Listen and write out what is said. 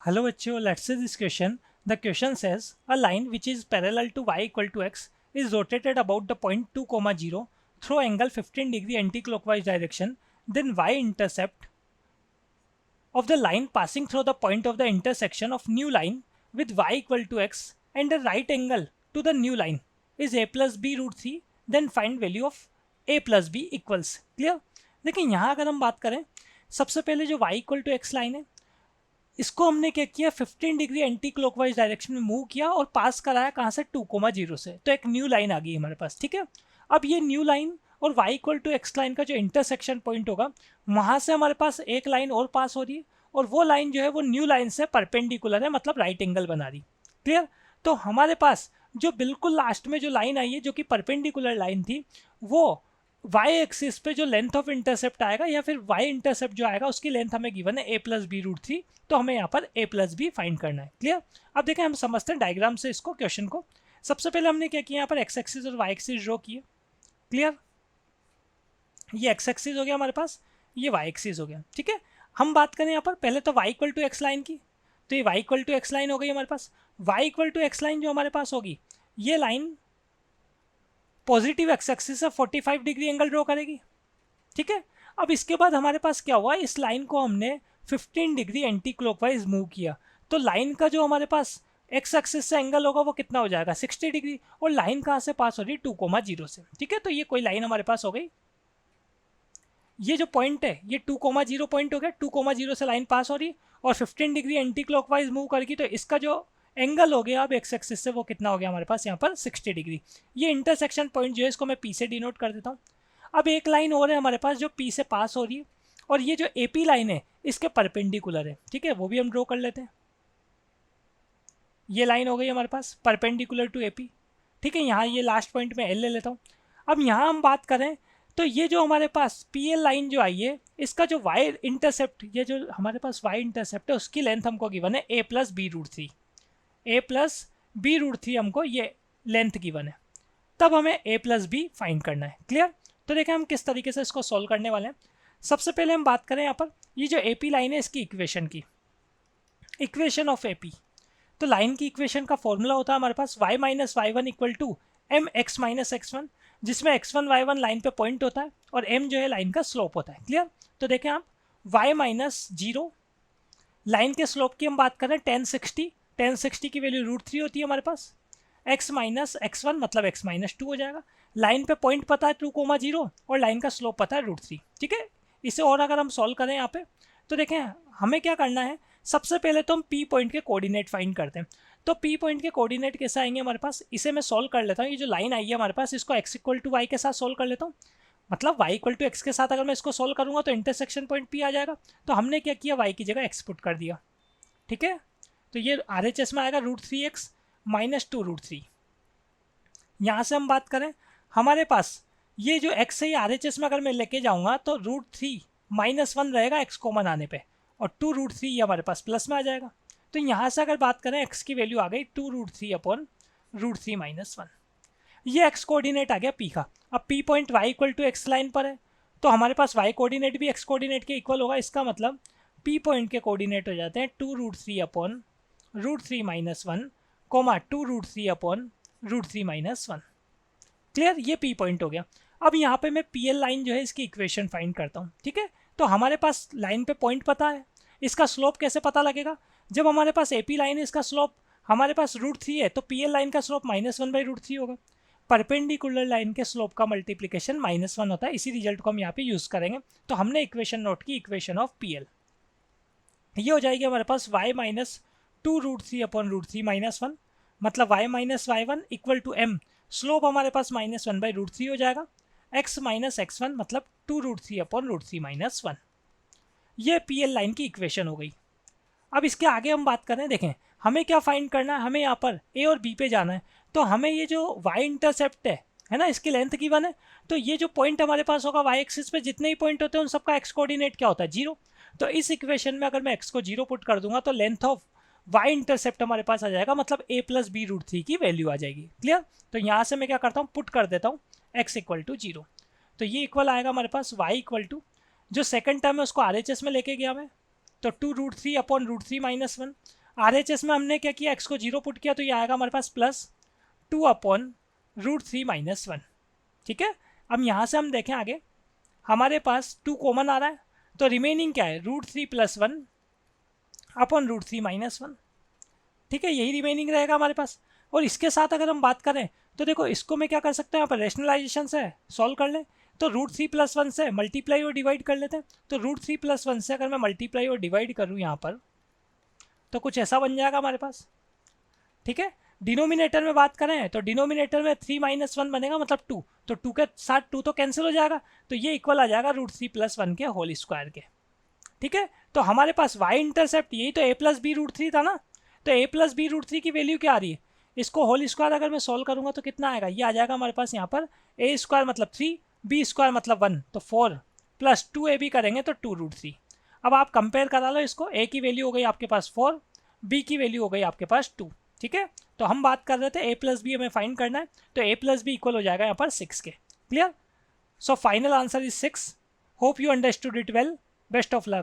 Hello bachcho, let's see this question. The question says a line which is parallel to y equal to x is rotated about the point 2 comma 0 through angle 15 degree anti-clockwise direction. Then y intercept of the line passing through the point of the intersection of new line with y equal to x and the right angle to the new line is a plus b root 3. Then find value of a plus b equals. Clear? देखिए यहाँ अगर हम बात करें सबसे पहले जो y equal to x line है इसको हमने क्या किया 15 डिग्री एंटी क्लॉकवाइज डायरेक्शन में मूव किया और पास कराया कहाँ से 2,0 से। तो एक न्यू लाइन आ गई हमारे पास। ठीक है, अब ये न्यू लाइन और y equal to x line का जो इंटरसेक्शन पॉइंट होगा वहाँ से हमारे पास एक लाइन और पास हो रही है और वो लाइन जो है वो न्यू लाइन से परपेंडिकुलर है, मतलब राइट एंगल बना रही। क्लियर? तो हमारे पास जो बिल्कुल लास्ट में जो लाइन आई है जो कि परपेंडिकुलर लाइन थी वो y एक्सिस पे जो लेंथ ऑफ इंटरसेप्ट आएगा या फिर y इंटरसेप्ट जो आएगा उसकी लेंथ हमें गिवन है a प्लस बी रूट 3। तो हमें यहाँ पर a प्लस बी फाइंड करना है। क्लियर? अब देखें हम समझते हैं डायग्राम से इसको क्वेश्चन को। सबसे पहले हमने क्या किया, यहाँ पर x एक्सिस और y एक्सिस ड्रॉ किए। क्लियर? ये x एक्सिस हो गया हमारे पास, ये y एक्सिस हो गया। ठीक है, हम बात करें यहाँ पर पहले तो y equal to x line की, तो ये y equal to x line हो गई हमारे पास। y equal to x line जो हमारे पास होगी ये लाइन पॉजिटिव एक्स एक्सिस से 45 डिग्री एंगल ड्रॉ करेगी। ठीक है, अब इसके बाद हमारे पास क्या हुआ, इस लाइन को हमने 15 डिग्री एंटी क्लॉकवाइज मूव किया तो लाइन का जो हमारे पास एक्स एक्सिस से एंगल होगा वो कितना हो जाएगा 60 डिग्री और लाइन कहाँ से पास हो रही है 2,0 से। ठीक है, तो ये कोई लाइन हमारे पास हो गई। ये जो पॉइंट है ये 2,0 पॉइंट हो गया, 2,0 से लाइन पास हो रही और 15 डिग्री एंटी क्लॉकवाइज मूव करेगी तो इसका जो एंगल हो गया अब एक्स एक्सिस से वो कितना हो गया हमारे पास यहाँ पर 60 डिग्री। ये इंटरसेक्शन पॉइंट जो है इसको मैं पी से डिनोट कर देता हूँ। अब एक लाइन और है हमारे पास जो पी से पास हो रही है और ये जो ए पी लाइन है इसके परपेंडिकुलर है। ठीक है, वो भी हम ड्रॉ कर लेते हैं। ये लाइन हो गई हमारे पास परपेंडिकुलर टू ए पी। ठीक है, यहाँ ये लास्ट पॉइंट में एल ले लेता हूँ। अब यहाँ हम बात करें तो ये जो हमारे पास पी एल लाइन जो आई है इसका जो वाई इंटरसेप्ट, ये जो हमारे पास वाई इंटरसेप्ट है उसकी लेंथ हमको गिवन है a plus b root 3। a plus b root 3 हमको ये लेंथ गिवन है, तब हमें a प्लस बी फाइंड करना है। क्लियर? तो देखें हम किस तरीके से इसको सॉल्व करने वाले हैं। सबसे पहले हम बात करें यहाँ पर ये जो ए पी लाइन है इसकी इक्वेशन की, इक्वेशन ऑफ ए पी। तो लाइन की इक्वेशन का फॉर्मूला होता है हमारे पास y minus y one equal to m x minus x one, जिसमें x1 y1 लाइन पे पॉइंट होता है और m जो है लाइन का स्लोप होता है। क्लियर? तो देखें आप y माइनस जीरो लाइन के स्लोप की हम बात करें 1060 की वैल्यू रूट 3 होती है हमारे पास। x माइनस एक्स वन मतलब x माइनस 2 हो जाएगा। लाइन पे पॉइंट पता है 2,0 और लाइन का स्लोप पता है रूट 3। ठीक है, इसे और अगर हम सॉल्व करें यहाँ पे तो देखें हमें क्या करना है, सबसे पहले तो हम पी पॉइंट के कोऑर्डिनेट फाइंड करते हैं। तो पी पॉइंट के कोऑर्डिनेट कैसे आएंगे हमारे पास, इसे मैं सॉल्व कर लेता हूँ। ये जो लाइन आई है हमारे पास इसको x इक्वल टू वाई के साथ सॉल्व कर लेता हूँ, मतलब y इक्वल टू एक्स के साथ अगर मैं इसको सॉल्व करूँगा तो इंटरसेक्शन पॉइंट पी आ जाएगा। तो हमने क्या किया, y की जगह x पुट कर दिया। ठीक है, तो ये आर एच एस में आएगा रूट 3x माइनस 2 रूट 3। यहाँ से हम बात करें हमारे पास ये जो x है ये आर एच एस में अगर मैं लेके जाऊँगा तो रूट 3 माइनस 1 रहेगा x कॉमन आने पे और 2 रूट 3 ये हमारे पास प्लस में आ जाएगा। तो यहाँ से अगर बात करें x की वैल्यू आ गई 2 रूट 3 अपॉन रूट 3 माइनस 1। ये x कोऑर्डिनेट आ गया p का। अब p point y equal to x line पर है तो हमारे पास y कोऑर्डिनेट भी x कोऑर्डिनेट के इक्वल होगा। इसका मतलब p पॉइंट के कोऑर्डिनेट हो जाते हैं 2 root 3 upon root 3 minus 1 comma 2 root 3 upon root 3 minus 1। Clear? ये p पॉइंट हो गया। अब यहाँ पे मैं पी एल लाइन जो है इसकी इक्वेशन फाइंड करता हूँ। ठीक है, तो हमारे पास लाइन पे पॉइंट पता है, इसका स्लोप कैसे पता लगेगा, जब हमारे पास ए पी लाइन है इसका स्लोप हमारे पास रूट 3 है तो पी एल लाइन का स्लोप माइनस 1 बाई रूट 3 होगा। परपेंडिकुलर लाइन के स्लोप का मल्टीप्लिकेशन माइनस 1 होता है, इसी रिजल्ट को हम यहाँ पे यूज़ करेंगे। तो हमने इक्वेशन नोट की, इक्वेशन ऑफ पी एल ये हो जाएगी हमारे पास y minus 2 root 3 upon root 3 minus 1, मतलब y minus y one equal to m, slope हमारे पास माइनस 1 बाई रूट 3 हो जाएगा। x माइनस एक्स वन मतलब 2 रूट 3 अपॉन रूट 3 माइनस 1। ये पी एल लाइन की इक्वेशन हो गई। अब इसके आगे हम बात करें, देखें हमें क्या फाइंड करना है, हमें यहाँ पर ए और बी पे जाना है। तो हमें ये जो y इंटरसेप्ट है ना, इसकी लेंथ गिवन है। तो ये जो पॉइंट हमारे पास होगा y एक्सिस पे जितने ही पॉइंट होते हैं उन सबका x कोऑर्डिनेट क्या होता है 0। तो इस इक्वेशन में अगर मैं x को 0 पुट कर दूंगा तो लेंथ ऑफ y इंटरसेप्ट हमारे पास आ जाएगा, मतलब a प्लस बी रूट 3 की वैल्यू आ जाएगी। क्लियर? तो यहाँ से मैं क्या करता हूँ, पुट कर देता हूँ x इक्वल टू 0। तो ये इक्वल आएगा हमारे पास y इक्वल टू, जो सेकंड टर्म है उसको आर एच एस में लेके गया मैं, तो 2√3 अपॉन √3 माइनस 1। RHS में हमने क्या किया, x को 0 पुट किया तो ये आएगा हमारे पास प्लस 2 अपॉन √3 माइनस 1। ठीक है, अब यहाँ से हम देखें आगे, हमारे पास 2 कॉमन आ रहा है, तो रिमेनिंग क्या है, √3 प्लस 1 अपॉन √3 माइनस 1। ठीक है, यही रिमेनिंग रहेगा हमारे पास। और इसके साथ अगर हम बात करें तो देखो इसको मैं क्या कर सकता हूँ, यहाँ पर रेशनलाइजेशन से सॉल्व कर ले, तो √3 प्लस 1 से मल्टीप्लाई और डिवाइड कर लेते हैं। तो √3 प्लस 1 से अगर मैं मल्टीप्लाई और डिवाइड करूँ यहाँ पर, तो कुछ ऐसा बन जाएगा हमारे पास। ठीक है, डिनोमिनेटर में बात करें तो डिनोमिनेटर में 3 माइनस 1 बनेगा, मतलब 2, तो 2 के साथ 2 तो कैंसिल हो जाएगा, तो ये इक्वल आ जाएगा √3 प्लस 1 के होल स्क्वायर के। ठीक है, तो हमारे पास वाई इंटरसेप्ट यही तो a प्लस बी √3 था ना, तो a प्लस बी √3 की वैल्यू क्या आ रही है, इसको होल स्क्वायर अगर मैं सॉल्व करूंगा तो कितना आएगा, ये आ जाएगा हमारे पास यहाँ पर a स्क्वायर मतलब 3, b स्क्वायर मतलब 1, तो 4 प्लस 2ab करेंगे तो 2√3। अब आप कंपेयर करा लो इसको, a की वैल्यू हो गई आपके पास 4, b की वैल्यू हो गई आपके पास 2। ठीक है, तो हम बात कर रहे थे a प्लस बी हमें फाइंड करना है, तो a प्लस बी इक्वल हो जाएगा यहाँ पर 6 के। Clear? So final answer is 6। Hope you understood it well. Best of luck.